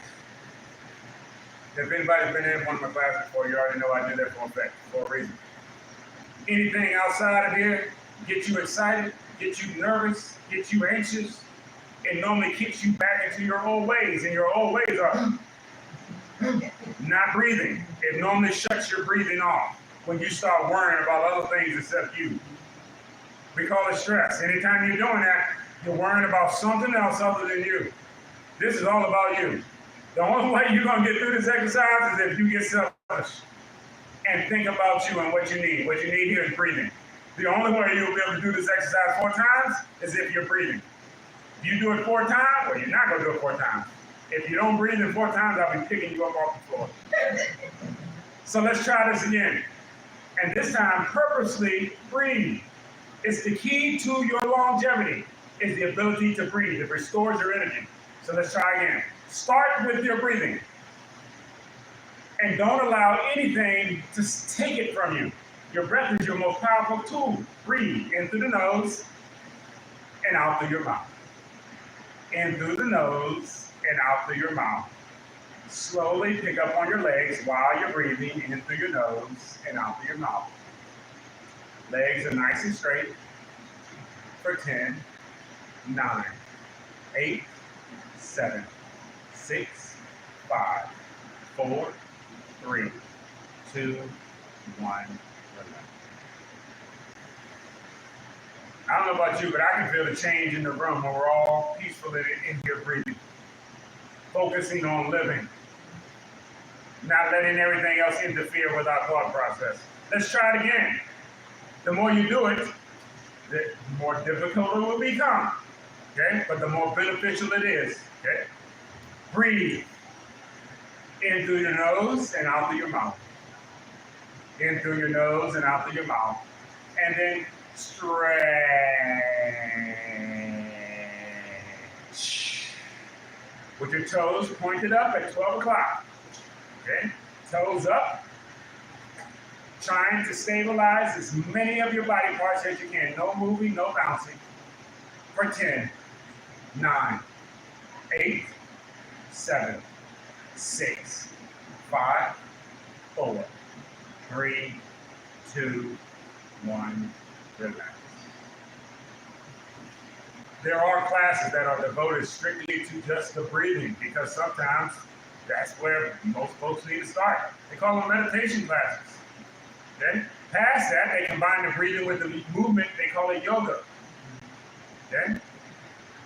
If anybody's been in one of my classes before, you already know I do that for a reason. Anything outside of here get you excited, get you nervous, get you anxious, it normally kicks you back into your old ways, and your old ways are not breathing. It normally shuts your breathing off when you start worrying about other things except you. We call it stress. Anytime you're doing that, you're worrying about something else other than you. This is all about you. The only way you're going to get through this exercise is if you get selfish and think about you and what you need. What you need here is breathing. The only way you'll be able to do this exercise 4 times is if you're breathing. If you do it 4 times, well, you're not going to do it 4 times. If you don't breathe in 4 times, I'll be picking you up off the floor. So let's try this again. And this time, purposely breathe. It's the key to your longevity, is the ability to breathe. It restores your energy. So let's try again. Start with your breathing. And don't allow anything to take it from you. Your breath is your most powerful tool. Breathe in through the nose and out through your mouth. In through the nose and out through your mouth. Slowly pick up on your legs while you're breathing in through your nose and out through your mouth. Legs are nice and straight for 10, 9, 8, 7, 6, 5, 4, 3, 2, 1. I don't know about you, but I can feel the change in the room when we're all peaceful in here breathing, focusing on living, not letting everything else interfere with our thought process. Let's try it again. The more you do it, the more difficult it will become, okay? But the more beneficial it is, okay? Breathe in through your nose and out through your mouth. In through your nose and out through your mouth. And then stretch. With your toes pointed up at 12 o'clock. Okay? Toes up. Trying to stabilize as many of your body parts as you can. No moving, no bouncing. For 10, 9, 8, 7, 6, 5, 4, 3, 2, 1. Relax. There are classes that are devoted strictly to just the breathing because sometimes that's where most folks need to start. They call them meditation classes. Okay? Past that, they combine the breathing with the movement, they call it yoga. Okay?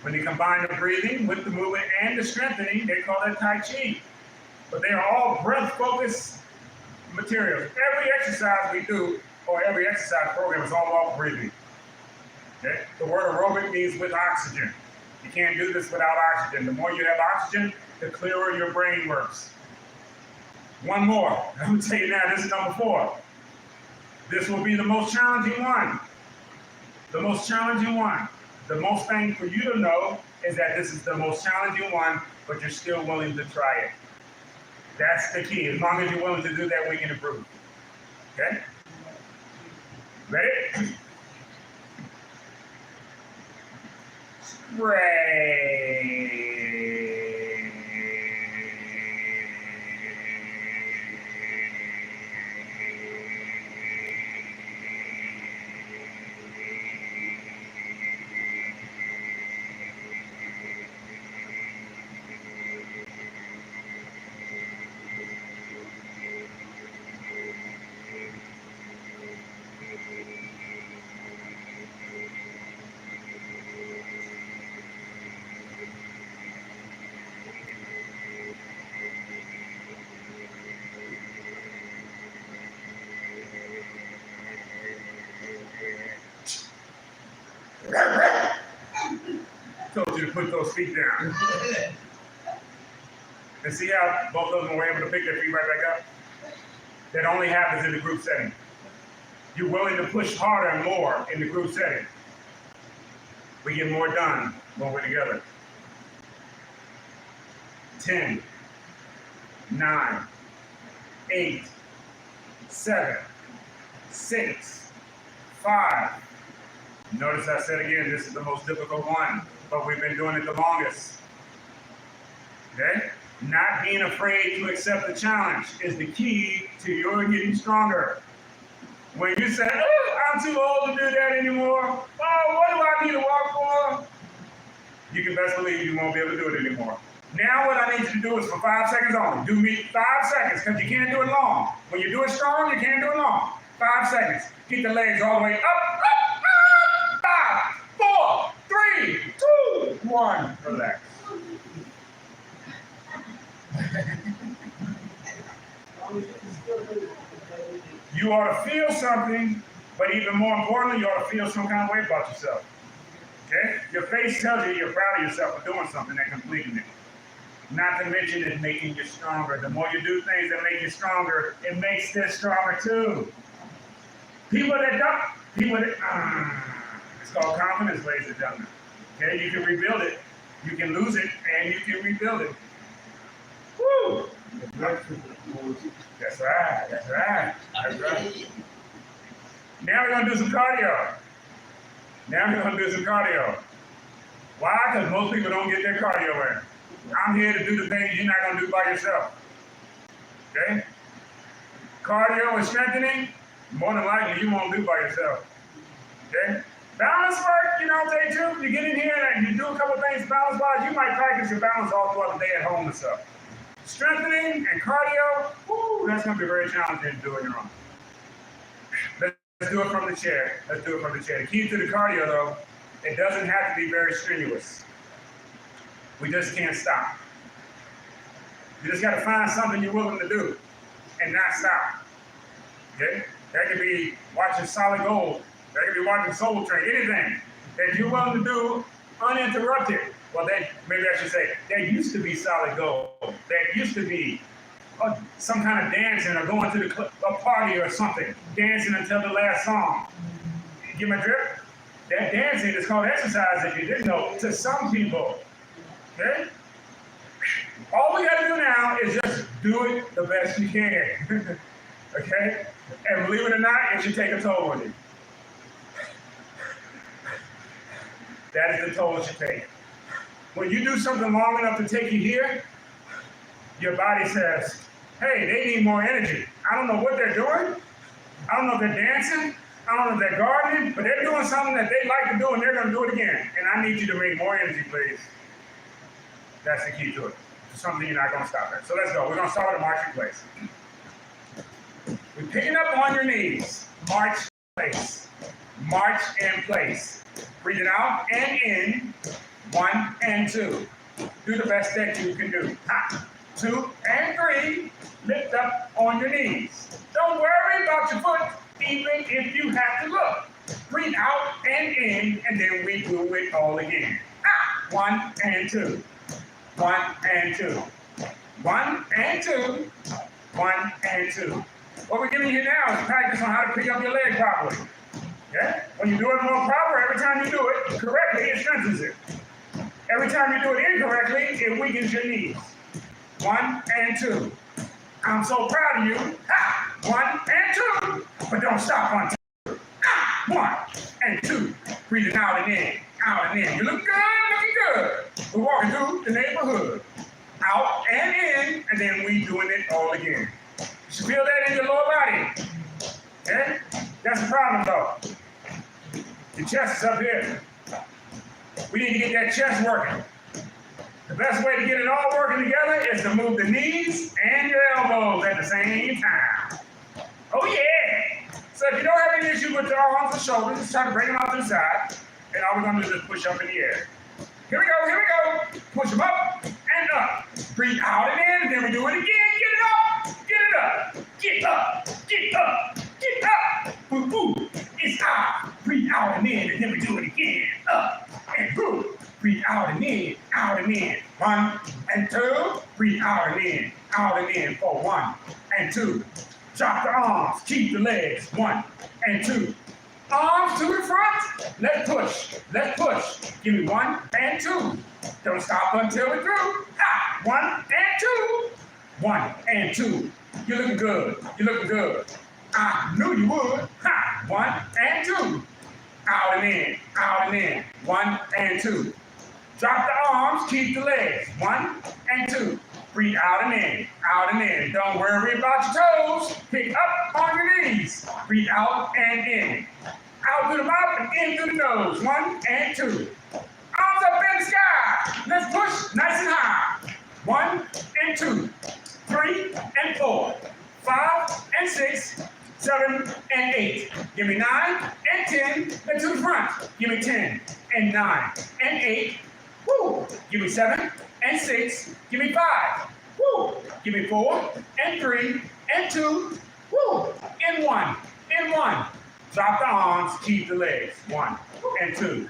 When they combine the breathing with the movement and the strengthening, they call it Tai Chi. But they are all breath-focused materials. Every exercise we do, or every exercise program, is all about breathing. Okay? The word aerobic means with oxygen. You can't do this without oxygen. The more you have oxygen, the clearer your brain works. One more. I'm going to tell you now, this is number 4. This will be the most challenging one. The most challenging one. The most thing for you to know is that this is the most challenging one, but you're still willing to try it. That's the key. As long as you're willing to do that, we can improve. Okay? Ready? Spray. Told you to put those feet down. And see how both of them were able to pick their feet right back up? That only happens in the group setting. You're willing to push harder and more in the group setting. We get more done when we're together. 10, 9, 8, 7, 6, 5. Notice I said again, this is the most difficult one, but we've been doing it the longest. Okay? Not being afraid to accept the challenge is the key to your getting stronger. When you say, oh, I'm too old to do that anymore. Oh, what do I need to walk for? You can best believe you won't be able to do it anymore. Now what I need you to do is for 5 seconds only. Do me 5 seconds, because you can't do it long. When you do it strong, you can't do it long. 5 seconds. Keep the legs all the way up, up. 5, 4, 3, 2, 1. Relax. You ought to feel something, but even more importantly, you ought to feel some kind of way about yourself. Okay? Your face tells you you're proud of yourself for doing something and completing it. Not to mention it's making you stronger. The more you do things that make you stronger, it makes this stronger too. It's called confidence, ladies and gentlemen. Okay? You can rebuild it. You can lose it, and you can rebuild it. Woo! That's right, that's right, that's right. Now we're gonna do some cardio. Why? Because most people don't get their cardio in. I'm here to do the things you're not gonna do by yourself. Okay? Cardio and strengthening, more than likely you won't do by yourself. Okay? Balance work, day two, you get in here and you do a couple things balance-wise, you might practice your balance all throughout the day at home and stuff. Strengthening and cardio, woo, that's going to be very challenging to do on your own. Let's do it from the chair. The key to the cardio, though, it doesn't have to be very strenuous. We just can't stop. You just got to find something you're willing to do and not stop. Okay? That could be watching Solid Gold. That could be watching Soul Train. Anything that you're willing to do uninterrupted. Well, maybe I should say, that used to be Solid Gold. That used to be some kind of dancing or going to a party or something, dancing until the last song. You get my drift? That dancing is called exercise, if you didn't know, to some people. Okay? All we got to do now is just do it the best you can. Okay? And believe it or not, it should take a toll on you. That is the toll it should take. When you do something long enough to take you here, your body says, hey, they need more energy. I don't know what they're doing. I don't know if they're dancing. I don't know if they're gardening, but they're doing something that they like to do and they're going to do it again. And I need you to make more energy, please. That's the key to it. It's something you're not going to stop at. So let's go. We're going to start with a march in place. We're picking up on your knees. March in place. March in place. Breathe it out and in. 1 and 2. Do the best that you can do. 2 and 3. Lift up on your knees. Don't worry about your foot, even if you have to look. Breathe out and in, and then we do it all again. 1 and 2. 1 and 2. 1 and 2. 1 and 2. What we're giving you now is practice on how to pick up your leg properly. Okay? When you do it more proper, every time you do it correctly, it strengthens it. Every time you do it incorrectly, it weakens your knees. 1 and 2. I'm so proud of you. 1 and 2. But don't stop on 2. 1 and 2. Breathing out and in. Out and in. You look good, looking good. We're walking through the neighborhood. Out and in, and then we doing it all again. You should feel that in your lower body. Okay? That's the problem, though. Your chest is up here. We need to get that chest working. The best way to get it all working together is to move the knees and your elbows at the same time. Oh, yeah. So if you don't have any issue with your arms or shoulders, just try to bring them out to the side. And all we're going to do is just push up in the air. Here we go. Push them up and up. Breathe out and in, and then we do it again. Get it up. Get up. Get up. Get up. Boo, boo. It's out. Breathe out and in, and then we do it again. Up and boo. Breathe out and in, out and in. 1 and 2. Breathe out and in for 1 and 2. Drop the arms, keep the legs. 1 and 2. Arms to the front. Let's push. Give me 1 and 2. Don't stop until we're through. 1 and 2. 1 and 2. You're looking good. I knew you would. 1 and 2. Out and in. 1 and 2. Drop the arms, keep the legs. 1 and 2. Breathe out and in, out and in. Don't worry about your toes. Pick up on your knees. Breathe out and in. Out through the mouth and in through the nose. 1 and 2. Arms up in the sky. Let's push nice and high. 1 and 2. 3 and 4. 5 and 6. 7 and 8. Give me 9 and 10. Then to the front. Give me 10 and 9 and 8. Woo. Give me 7 and 6. Give me 5. Woo. Give me 4 and 3 and 2. Woo. And 1 and 1. Drop the arms. Keep the legs. 1 and 2.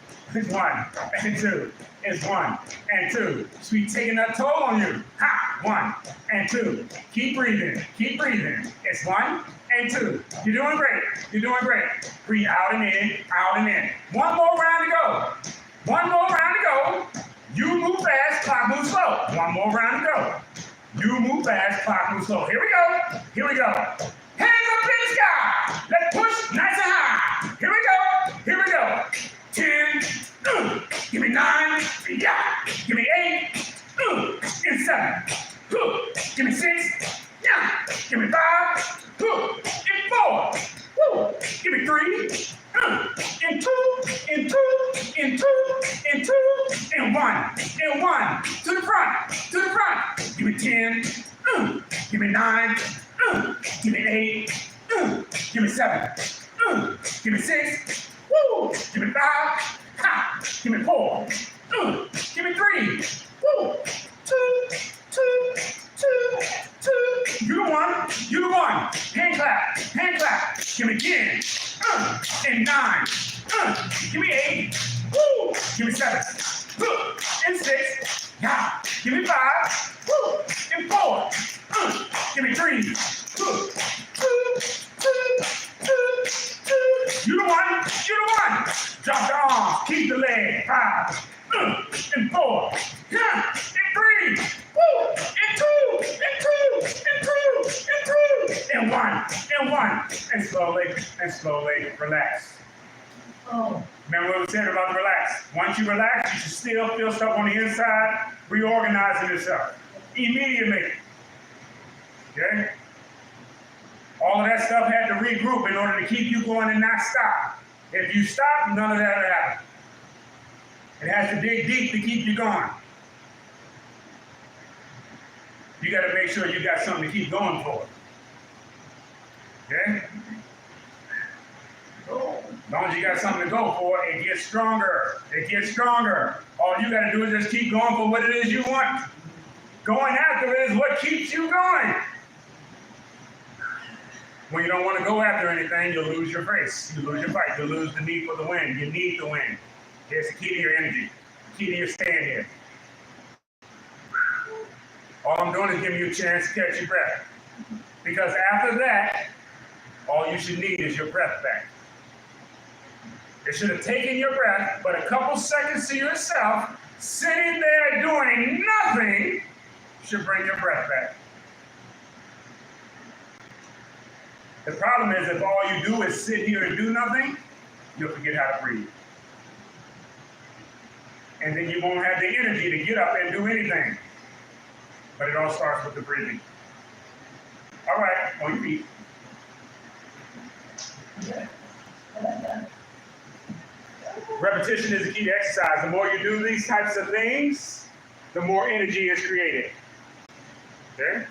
1 and 2. It's 1 and 2. Sweet taking that toll on you. Ha! 1 and 2. Keep breathing. Keep breathing. It's 1 and 2. You're doing great. You're doing great. Breathe out and in, out and in. One more round to go. One more round to go. You move fast, clock moves slow. One more round to go. You move fast, clock moves slow. Here we go. Here we go. Hands up in the sky. Let's push nice and high. Here we go. Here we go. 10. Give me 9. Yeah. Give me 8. And 7. Give me 6. Yeah. Give me 5. And 4. Woo. Give me 3. And 2. And 2. And 2. And 2. And 1. And 1. To the front. To the front. Give me 10. Give me 9. Give me 8. Give me 7. Give me 6. Woo. Give me 5. Ha. Give me 4. Give me 3. Woo. 2. 2. 2. 2. You the one. You the one. Hand clap. Hand clap. Give me 10. And 9. Give me 8. Woo. Give me 7. And 6. Yeah. Give me 5. Woo. And 4. Give me 3. 2. 2. 2. 2. You the one. You the one. Drop the arms. Keep the leg. 5. And 4. Yeah. And 3. Woo. And 2. And 2. And 2. And 2. And 1. And 1. And slowly relax. Oh. Remember what we said about the relax. Once you relax, you should still feel stuff on the inside, reorganizing yourself immediately. Okay? All of that stuff had to regroup in order to keep you going and not stop. If you stop, none of that will happen. It has to dig deep to keep you going. You got to make sure you got something to keep going for. Okay? As long as you got something to go for, it gets stronger. It gets stronger. All you got to do is just keep going for what it is you want. Going after it is what keeps you going. When you don't want to go after anything, you'll lose your race. You lose your fight. You'll lose the need for the win. You need the win. Here's the key to your energy. The key to your stand here. All I'm doing is giving you a chance to catch your breath. Because after that, all you should need is your breath back. It should have taken your breath, but a couple seconds to yourself, sitting there doing nothing, should bring your breath back. The problem is if all you do is sit here and do nothing, you'll forget how to breathe. And then you won't have the energy to get up and do anything. But it all starts with the breathing. All right, on your feet. Repetition is the key to exercise. The more you do these types of things, the more energy is created. Okay?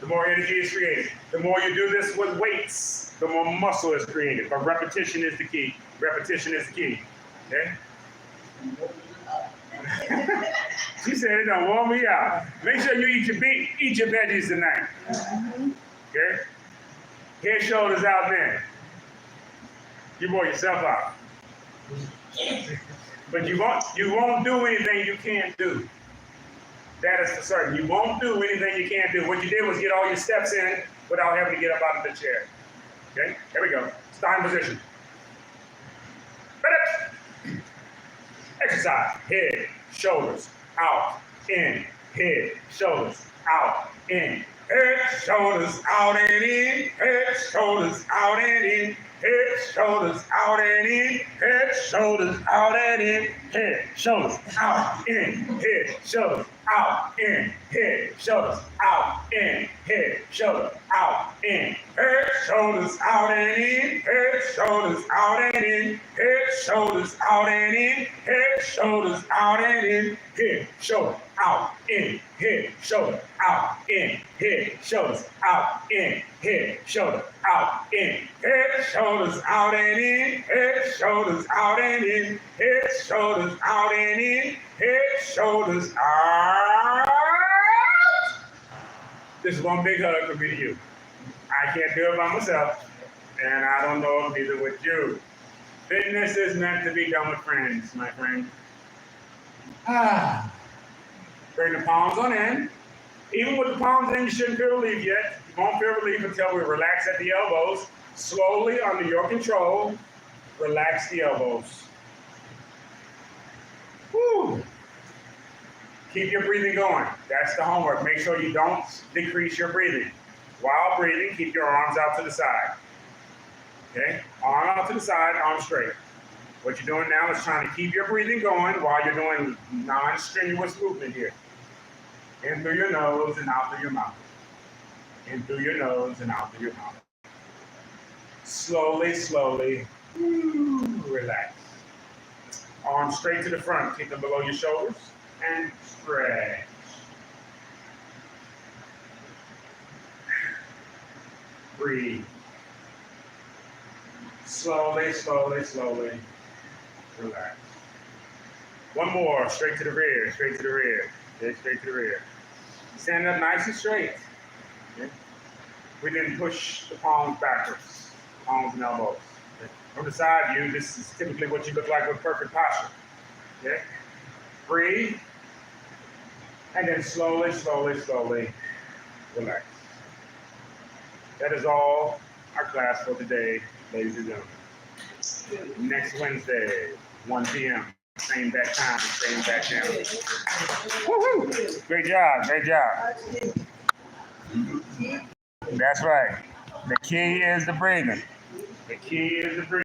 The more energy is created. The more you do this with weights, the more muscle is created. But repetition is the key. Repetition is the key. Okay? She said it don't warm me out. Make sure you eat your veggies tonight. Okay? Head, shoulders out there. You wore yourself out. But you won't do anything you can't do. That is for certain. You won't do anything you can't do. What you did was get all your steps in without having to get up out of the chair. Okay? Here we go. Starting position. Ready? Exercise. Head, shoulders, out, in. Head, shoulders, out, in. Head, shoulders, out and in. Head, shoulders, out and in. head, shoulders out and in, head, shoulders out and in, head, shoulders out, in, head, shoulders out, in, head, shoulders out, in, head, shoulders out, in, head, shoulders out and in, head, shoulders out and in, head, shoulders out and in, head, shoulders out and in, head, shoulder out, in, head, shoulder out, in, head, shoulders out, in, head, shoulder out, in, head, shoulders out and in, head, shoulders out and in, head, shoulders out and in, head, shoulders out. This is one big hug from me to you. I can't do it by myself, and I don't know if neither with you. Fitness is meant to be done with friends, my friend. Bring the palms on in. Even with the palms in, you shouldn't feel relief yet. You won't feel relief until we relax at the elbows. Slowly, under your control, relax the elbows. Woo. Keep your breathing going. That's the homework. Make sure you don't decrease your breathing. While breathing, keep your arms out to the side. Okay? Arm out to the side, arm straight. What you're doing now is trying to keep your breathing going while you're doing non-strenuous movement here. In through your nose and out through your mouth. In through your nose and out through your mouth. Slowly, slowly, relax. Arms straight to the front. Keep them below your shoulders and stretch. Breathe. Slowly, slowly, slowly. Relax. One more, straight to the rear, straight to the rear, straight to the rear. Stand up nice and straight. Okay? We then push the palms backwards, palms and elbows. Okay? From the side view, this is typically what you look like with perfect posture. Okay? Breathe, and then slowly, slowly, slowly, relax. That is all our class for today, ladies and gentlemen. Next Wednesday, 1 p.m. Same back time, same back channel. Woohoo! Great job, great job. That's right. The key is the breathing. The key is the breathing.